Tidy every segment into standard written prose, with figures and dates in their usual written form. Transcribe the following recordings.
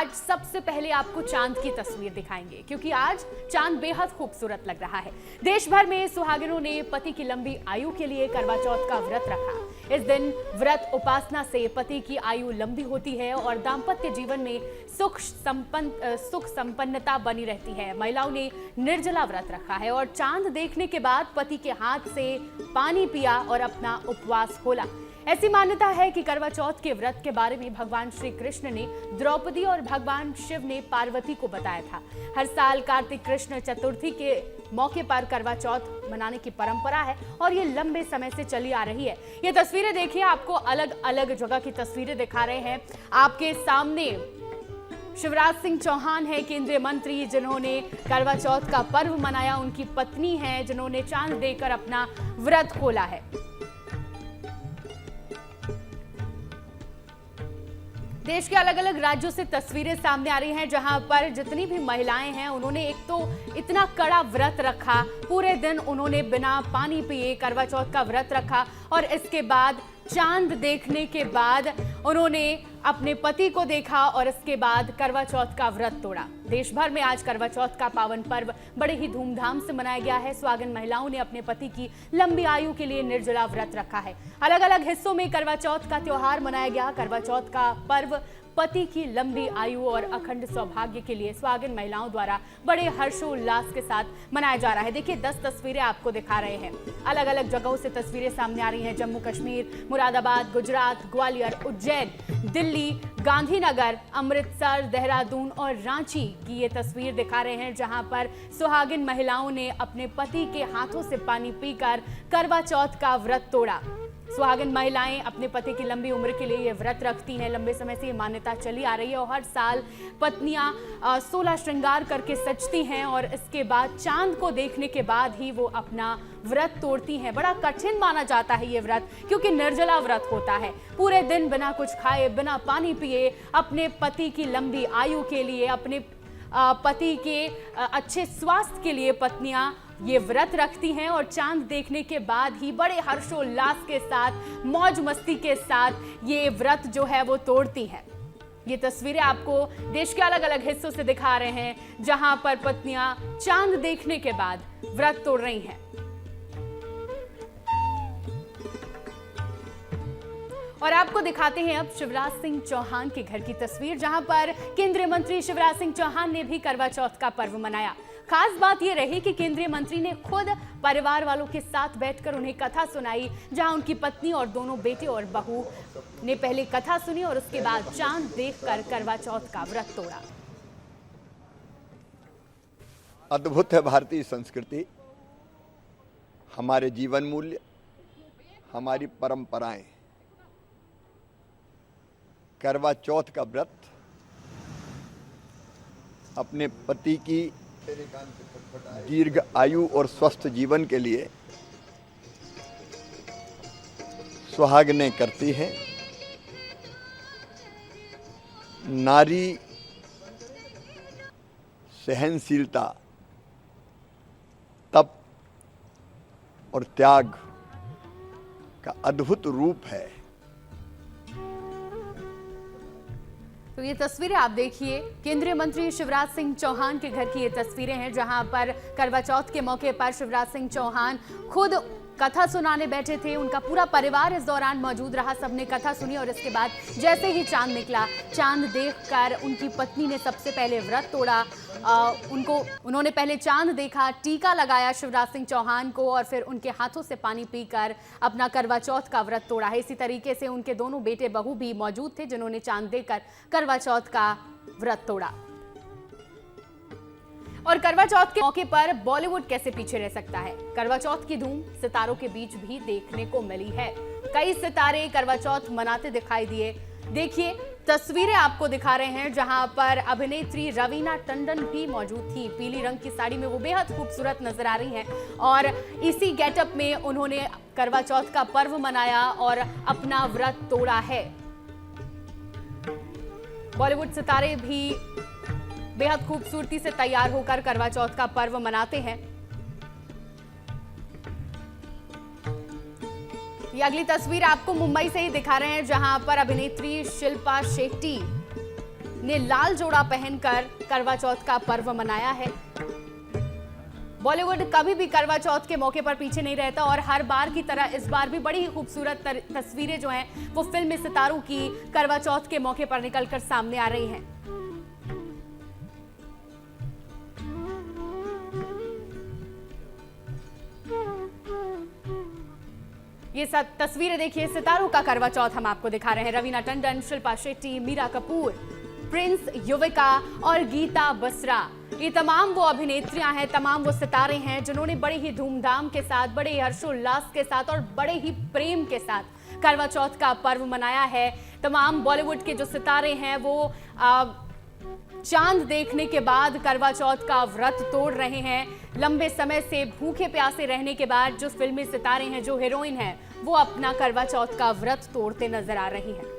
आज सबसे पहले आपको चांद की तस्वीर दिखाएंगे, क्योंकि आज चांद बेहद खूबसूरत लग रहा है। देश भर में सुहागिनों ने पति की लंबी आयु के लिए करवा चौथ का व्रत रखा। इस दिन व्रत उपासना से पति की आयु लंबी होती है और दाम्पत्य जीवन में सुख संपन्नता बनी रहती है। महिलाओं ने निर्जला व्रत रखा है और चांद देखने के बाद पति के हाथ से पानी पिया और अपना उपवास खोला। ऐसी मान्यता है कि करवा चौथ के व्रत के बारे में भगवान श्री कृष्ण ने द्रौपदी और भगवान शिव ने पार्वती को बताया था। हर साल कार्तिक कृष्ण चतुर्थी के मौके पर करवा चौथ मनाने की परंपरा है और ये लंबे समय से चली आ रही है। ये तस्वीरें देखिए, आपको अलग अलग जगह की तस्वीरें दिखा रहे हैं। आपके सामने शिवराज सिंह चौहान है, केंद्रीय मंत्री, जिन्होंने करवा चौथ का पर्व मनाया। उनकी पत्नी है जिन्होंने चांद देखकर अपना व्रत खोला है। देश के अलग अलग राज्यों से तस्वीरें सामने आ रही हैं, जहां पर जितनी भी महिलाएं हैं उन्होंने एक तो इतना कड़ा व्रत रखा, पूरे दिन उन्होंने बिना पानी पिए करवा चौथ का व्रत रखा और इसके बाद चांद देखने के बाद उन्होंने अपने पति को देखा और इसके बाद करवा चौथ का व्रत तोड़ा। देश भर में आज करवा चौथ का पावन पर्व बड़े ही धूमधाम से मनाया गया है। सुहागिन महिलाओं ने अपने पति की लंबी आयु के लिए निर्जला व्रत रखा है। अलग अलग हिस्सों में करवा चौथ का त्योहार मनाया गया। करवा चौथ का पर्व पति की लंबी आयु और अखंड सौभाग्य के लिए सुहागिन महिलाओं द्वारा बड़े हर्षोल्लास के साथ मनाया जा रहा है। देखिए 10 तस्वीरें आपको दिखा रहे हैं। अलग अलग जगहों से तस्वीरें सामने आ रही हैं। जम्मू कश्मीर, मुरादाबाद, गुजरात, ग्वालियर, उज्जैन, दिल्ली, गांधीनगर, अमृतसर, देहरादून और रांची की ये तस्वीर दिखा रहे हैं, जहां पर सुहागिन महिलाओं ने अपने पति के हाथों से पानी पीकर करवा चौथ का व्रत तोड़ा। सुहागिन महिलाएं अपने पति की लंबी उम्र के लिए ये व्रत रखती हैं। लंबे समय से ये मान्यता चली आ रही है और हर साल पत्नियां 16 श्रृंगार करके सजती हैं और इसके बाद चांद को देखने के बाद ही वो अपना व्रत तोड़ती हैं। बड़ा कठिन माना जाता है ये व्रत, क्योंकि निर्जला व्रत होता है। पूरे दिन बिना कुछ खाए, बिना पानी पिए अपने पति की लंबी आयु के लिए, अपने पति के अच्छे स्वास्थ्य के लिए पत्नियां ये व्रत रखती हैं और चांद देखने के बाद ही बड़े हर्षोल्लास के साथ, मौज मस्ती के साथ ये व्रत जो है वो तोड़ती हैं। ये तस्वीरें आपको देश के अलग अलग हिस्सों से दिखा रहे हैं, जहां पर पत्नियां चांद देखने के बाद व्रत तोड़ रही हैं। और आपको दिखाते हैं अब शिवराज सिंह चौहान के घर की तस्वीर, जहां पर केंद्रीय मंत्री शिवराज सिंह चौहान ने भी करवा चौथ का पर्व मनाया। खास बात यह रही कि केंद्रीय मंत्री ने खुद परिवार वालों के साथ बैठकर उन्हें कथा सुनाई, जहां उनकी पत्नी और दोनों बेटे और बहू ने पहले कथा सुनी और उसके बाद चांद देखकर करवा चौथ का व्रत तोड़ा। अद्भुत है भारतीय संस्कृति, हमारे जीवन मूल्य, हमारी परंपराएं। करवा चौथ का व्रत अपने पति की दीर्घ आयु और स्वस्थ जीवन के लिए सुहागिनें करती हैं। नारी सहनशीलता, तप और त्याग का अद्भुत रूप है। तो ये तस्वीरें आप देखिए, केंद्रीय मंत्री शिवराज सिंह चौहान के घर की ये तस्वीरें हैं, जहां पर करवा चौथ के मौके पर शिवराज सिंह चौहान खुद कथा सुनाने बैठे थे। उनका पूरा परिवार इस दौरान मौजूद रहा। सबने कथा सुनी और इसके बाद जैसे ही चांद निकला, चांद देखकर उनकी पत्नी ने सबसे पहले व्रत तोड़ा। उन्होंने पहले चांद देखा, टीका लगाया शिवराज सिंह चौहान को और फिर उनके हाथों से पानी पीकर अपना करवा चौथ का व्रत तोड़ा है। इसी तरीके से उनके दोनों बेटे बहू भी मौजूद थे, जिन्होंने चांद देखकर करवा चौथ का व्रत तोड़ा। और करवा चौथ के मौके पर बॉलीवुड कैसे पीछे रह सकता है। करवा चौथ की धूम सितारों के बीच भी देखने को मिली है। कई सितारे करवा चौथ मनाते दिखाई दिए। देखिए तस्वीरें आपको दिखा रहे हैं, जहां पर अभिनेत्री रवीना टंडन भी मौजूद थी। पीली रंग की साड़ी में वो बेहद खूबसूरत नजर आ रही हैं और इसी गेटअप में उन्होंने करवा चौथ का पर्व मनाया और अपना व्रत तोड़ा है। बॉलीवुड सितारे भी बेहद खूबसूरती से तैयार होकर करवा चौथ का पर्व मनाते हैं। ये अगली तस्वीर आपको मुंबई से ही दिखा रहे हैं, जहां पर अभिनेत्री शिल्पा शेट्टी ने लाल जोड़ा पहनकर करवा चौथ का पर्व मनाया है। बॉलीवुड कभी भी करवा चौथ के मौके पर पीछे नहीं रहता और हर बार की तरह इस बार भी बड़ी ही खूबसूरत तस्वीरें जो हैं वो फिल्मी सितारों की करवा चौथ के मौके पर निकलकर सामने आ रही हैं। ये सब तस्वीरें देखिए, सितारों का करवा चौथ हम आपको दिखा रहे हैं। रवीना टंडन, शिल्पा शेट्टी, मीरा कपूर, प्रिंस, युविका और गीता बसरा, ये तमाम वो अभिनेत्रियां हैं, तमाम वो सितारे हैं जिन्होंने बड़े ही धूमधाम के साथ, बड़े ही हर्षोल्लास के साथ और बड़े ही प्रेम के साथ करवा चौथ का पर्व मनाया है। तमाम बॉलीवुड के जो सितारे हैं वो चांद देखने के बाद करवा चौथ का व्रत तोड़ रहे हैं। लंबे समय से भूखे प्यासे रहने के बाद जो फिल्मी सितारे हैं, जो हीरोइन हैं, वो अपना करवा चौथ का व्रत तोड़ते नजर आ रही हैं।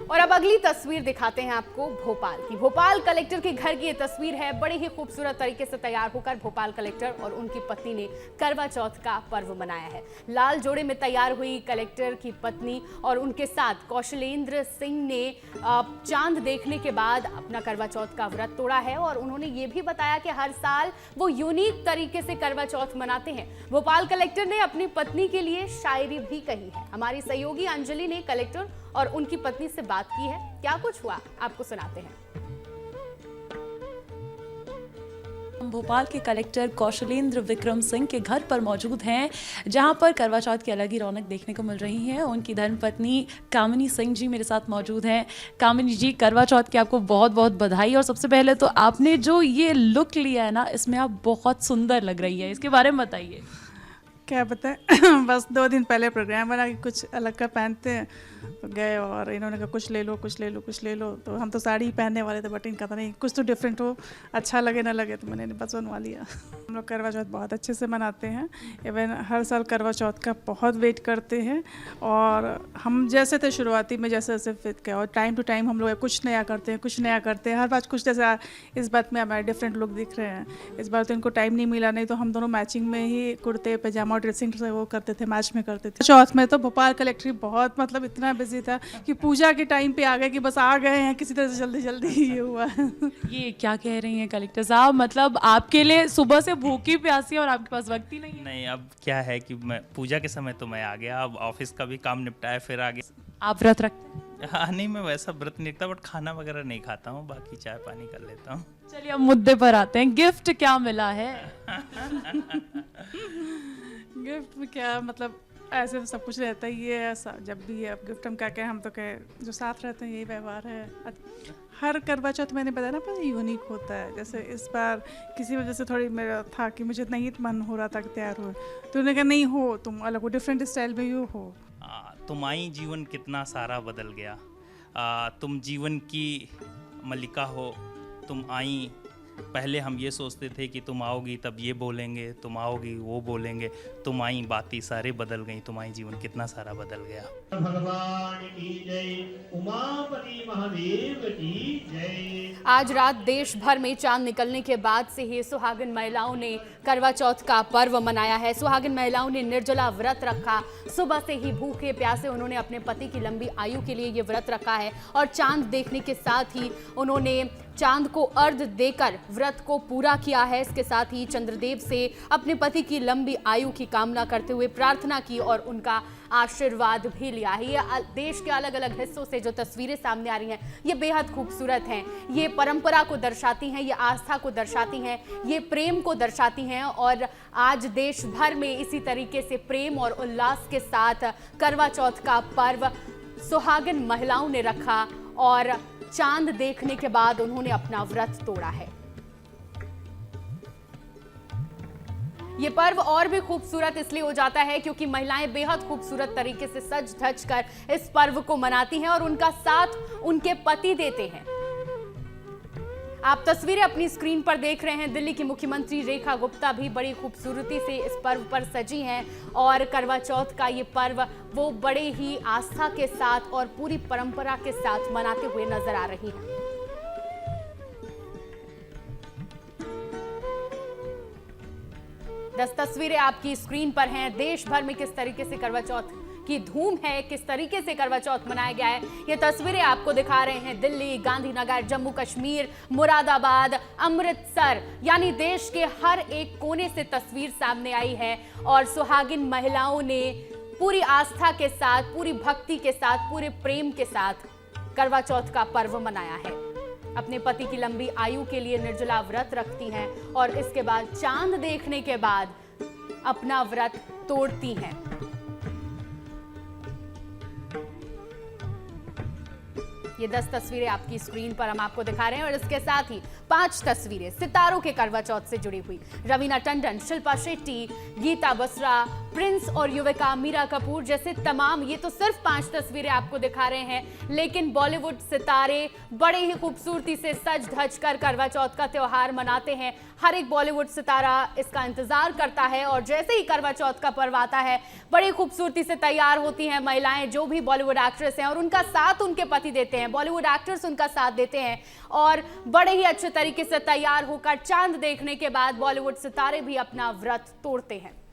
और अब अगली तस्वीर दिखाते हैं आपको भोपाल की। भोपाल कलेक्टर के घर की ये तस्वीर है। बड़े ही खूबसूरत तरीके से तैयार होकर भोपाल कलेक्टर और उनकी पत्नी ने करवा चौथ का पर्व मनाया है। लाल जोड़े में तैयार हुई कलेक्टर की पत्नी और उनके साथ कौशलेंद्र सिंह ने चांद देखने के बाद अपना करवा चौथ का व्रत तोड़ा है और उन्होंने ये भी बताया कि हर साल वो यूनिक तरीके से करवा चौथ मनाते हैं। भोपाल कलेक्टर ने अपनी पत्नी के लिए शायरी भी कही है। हमारी सहयोगी अंजलि ने कलेक्टर और उनकी पत्नी से बात की है। क्या कुछ हुआ आपको सुनाते हैं। हम भोपाल के कलेक्टर कौशलेंद्र विक्रम सिंह के घर पर मौजूद हैं, जहां पर करवा चौथ की अलग ही रौनक देखने को मिल रही है। उनकी धर्मपत्नी कामिनी सिंह जी मेरे साथ मौजूद हैं। कामिनी जी, करवा चौथ की आपको बहुत बहुत बधाई। और सबसे पहले तो आपने जो ये लुक लिया है ना, इसमें आप बहुत सुंदर लग रही है, इसके बारे में बताइए। क्या बताएं बस 2 दिन पहले प्रोग्राम बना कि कुछ अलग का पहनते हैं, तो गए और इन्होंने कहा कुछ ले लो कुछ ले लो कुछ ले लो। तो हम तो साड़ी ही पहनने वाले थे, बट इनका था नहीं, कुछ तो डिफरेंट हो, अच्छा लगे ना लगे, तो मैंने बस बनवा लिया। हम लोग करवा चौथ बहुत अच्छे से मनाते हैं। इवन हर साल करवा चौथ का बहुत वेट करते हैं। और हम जैसे थे शुरुआती में, जैसे जैसे फिट किया, और टाइम टू टाइम हम लोग कुछ नया करते हैं, कुछ नया करते हैं हर बार कुछ। जैसे इस बात में हमारे डिफरेंट लुक दिख रहे हैं। इस बार तो इनको टाइम नहीं मिला, नहीं तो हम दोनों मैचिंग में ही कुर्ते पैजामा ड्रेसिंग से वो करते थे, मैच में करते थे। चौथ में तो भोपाल कलेक्ट्री बहुत मतलब इतना बिजी था कि पूजा के टाइम पे आ गए कि बस आ गए हैं किसी तरह से, जल्दी जल्दी ये हुआ। ये क्या कह रही हैं कलेक्टर साहब, मतलब आपके लिए सुबह से भूखी प्यासी और आपके पास वक्त ही नहीं है। नहीं, अब क्या है कि मैं पूजा के समय तो मैं आ गया, अब ऑफिस का भी काम निपटाया फिर आ गया। आप व्रत रखते हैं? हाँ नहीं, मैं वैसा व्रत नहीं रखता, बट खाना वगैरह नहीं खाता हूँ, बाकी चाय पानी कर लेता हूँ। चलिए अब मुद्दे पर आते हैं, गिफ्ट क्या मिला है? गिफ्ट में क्या मतलब, ऐसे तो सब कुछ रहता ही है। ऐसा जब भी है, अब गिफ्ट हम क्या कहें, हम तो कहे जो साथ रहते हैं यही व्यवहार है। हर करवा चौथ मैंने बताया ना, पर यूनिक होता है। जैसे इस बार किसी वजह से थोड़ी मेरा था कि मुझे नहीं मन हो रहा था कि तैयार हो, तो उन्होंने कहा नहीं हो, तुम अलग हो, डिफरेंट स्टाइल में यू हो। तुम आई जीवन कितना सारा बदल गया, तुम जीवन की मलिका हो, तुम आई। पहले हम ये सोचते थे कि तुम आओगी तब ये बोलेंगे, तुम आओगी वो बोलेंगे, तुम आई बातें सारे बदल गई, तुम आई जीवन कितना सारा बदल गया। भगवान की जय, उमापति महादेव की जय। आज रात देश भर में चांद निकलने के बाद से ही सुहागिन महिलाओं ने करवा चौथ का पर्व मनाया है। सुहागिन महिलाओं ने निर्जला व्रत रखा। सुबह से ही भूखे प्यासे उन्होंने अपने पति की लंबी आयु के लिए ये व्रत रखा है और चांद देखने के साथ ही उन्होंने चांद को अर्घ देकर व्रत को पूरा किया है। इसके साथ ही चंद्रदेव से अपने पति की लंबी आयु की कामना करते हुए प्रार्थना की और उनका आशीर्वाद भी लिया है। ये देश के अलग अलग हिस्सों से जो तस्वीरें सामने आ रही हैं, ये बेहद खूबसूरत हैं। ये परंपरा को दर्शाती हैं, ये आस्था को दर्शाती हैं, ये प्रेम को दर्शाती हैं। और आज देश भर में इसी तरीके से प्रेम और उल्लास के साथ करवा चौथ का पर्व सुहागिन महिलाओं ने रखा और चांद देखने के बाद उन्होंने अपना व्रत तोड़ा है। ये पर्व और भी खूबसूरत इसलिए हो जाता है क्योंकि महिलाएं बेहद खूबसूरत तरीके से सज धज कर इस पर्व को मनाती हैं और उनका साथ उनके पति देते हैं। आप तस्वीरें अपनी स्क्रीन पर देख रहे हैं। दिल्ली की मुख्यमंत्री रेखा गुप्ता भी बड़ी खूबसूरती से इस पर्व पर सजी हैं और करवा चौथ का ये पर्व वो बड़े ही आस्था के साथ और पूरी परंपरा के साथ मनाते हुए नजर आ रही हैं। तस्वीरें आपकी स्क्रीन पर हैं। देश भर में किस तरीके से करवा चौथ की धूम है, किस तरीके से करवा चौथ मनाया गया है, ये तस्वीरें आपको दिखा रहे हैं। दिल्ली, गांधीनगर, जम्मू कश्मीर, मुरादाबाद, अमृतसर, यानी देश के हर एक कोने से तस्वीर सामने आई है और सुहागिन महिलाओं ने पूरी आस्था के साथ, पूरी भक्ति के साथ, पूरे प्रेम के साथ करवा चौथ का पर्व मनाया है। अपने पति की लंबी आयु के लिए निर्जला व्रत रखती हैं और इसके बाद चांद देखने के बाद अपना व्रत तोड़ती हैं। ये 10 तस्वीरें आपकी स्क्रीन पर हम आपको दिखा रहे हैं और इसके साथ ही 5 तस्वीरें सितारों के करवा चौथ से जुड़ी हुई। रवीना टंडन, शिल्पा शेट्टी, गीता बसरा, प्रिंस और युविका, मीरा कपूर जैसे तमाम, ये तो सिर्फ 5 तस्वीरें आपको दिखा रहे हैं, लेकिन बॉलीवुड सितारे बड़े ही खूबसूरती से सज धज कर करवा चौथ का त्योहार मनाते हैं। हर एक बॉलीवुड सितारा इसका इंतजार करता है और जैसे ही करवा चौथ का पर्व आता है बड़ी खूबसूरती से तैयार होती हैं महिलाएं, जो भी बॉलीवुड एक्ट्रेस हैं, और उनका साथ उनके पति देते हैं। बॉलीवुड एक्टर्स उनका साथ देते हैं और बड़े ही अच्छे तरीके से तैयार होकर चांद देखने के बाद बॉलीवुड सितारे भी अपना व्रत तोड़ते हैं।